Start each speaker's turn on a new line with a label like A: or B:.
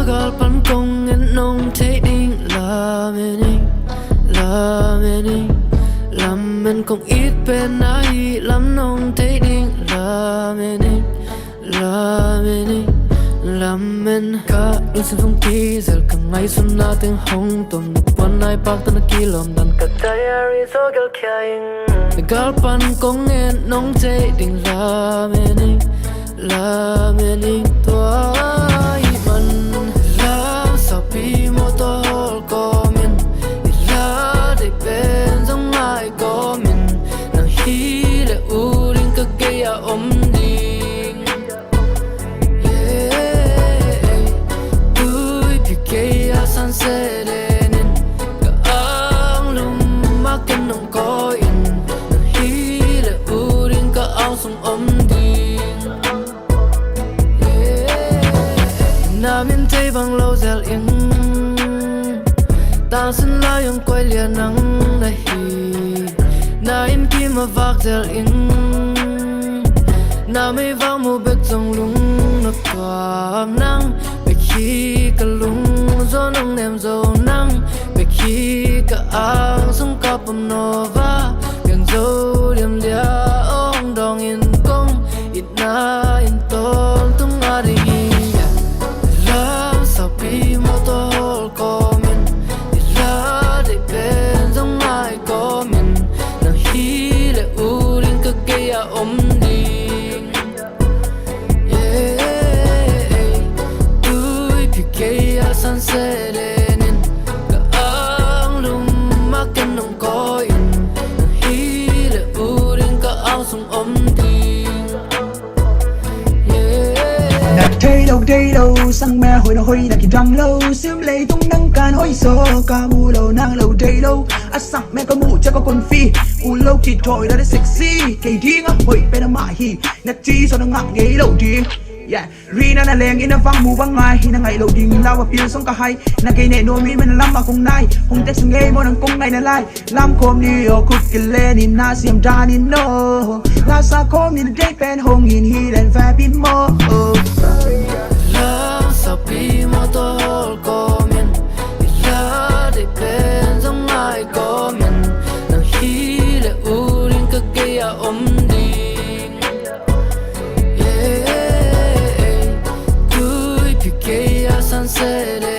A: gal pan kong en nong te ding la mening lam men kong it pen ai lam nong te ding la mening lam men ka dun sin phong ti zel ka ngai sun na teng hong tom na pon nai pak tan ki lom dan ka diary so gal kyaing gal pan kong en nong te ding la mening to ai man la sa pi mo to ko min la de pen zong ai ko min nang hi le u ring ka ke ya om ding yeah dui pi ke ya san se de nin ka ang lum ma ken nong ko in nang hi le u ring ka ang sung om na min tay bang lâu zel in ta xin la yung quay liền nắng na hi na in ki ma vak zel in na me vang mu bek trong lung na quam nang be khi ka lung zo nang nem zo nang be khi ka ang sung ka pam nova gan zo liam lia ong dong in kong it na in tol tung ari pi mo to ko min la de pen zong ai ko min nang hi le u ring ka ke ya om ding yeah dui pi ke ya san se de nin ka ang lum ma ken nong ko in nang hi le u ring ka ang sung om ding
B: đây đâu sang mẹ hồi nó hồi là cái răng lâu xiêm lấy tung nâng can hồi số ca mù lâu nang lâu đây lâu à sẵn mẹ có mù cho có con phi u lâu chỉ thôi đã sexy cái đi ngắm hồi bên nó mãi hi nét chi sao nó ngặng ghế lâu đi yeah rina na leng ina vang mu bang ngai hina ngai lo ding law appeal song ka hai na ke ne no mi men lam ma kong nai hong te sung ngai mo nang kong nai na lai lam kom ni o kut ke le ni na siam da ni no la sa kom ni de pen hong in hi len fa bin mo
A: la sa pi mo to ko min la de pen song ai ko min nang hi le u ring ka ke ya om sunset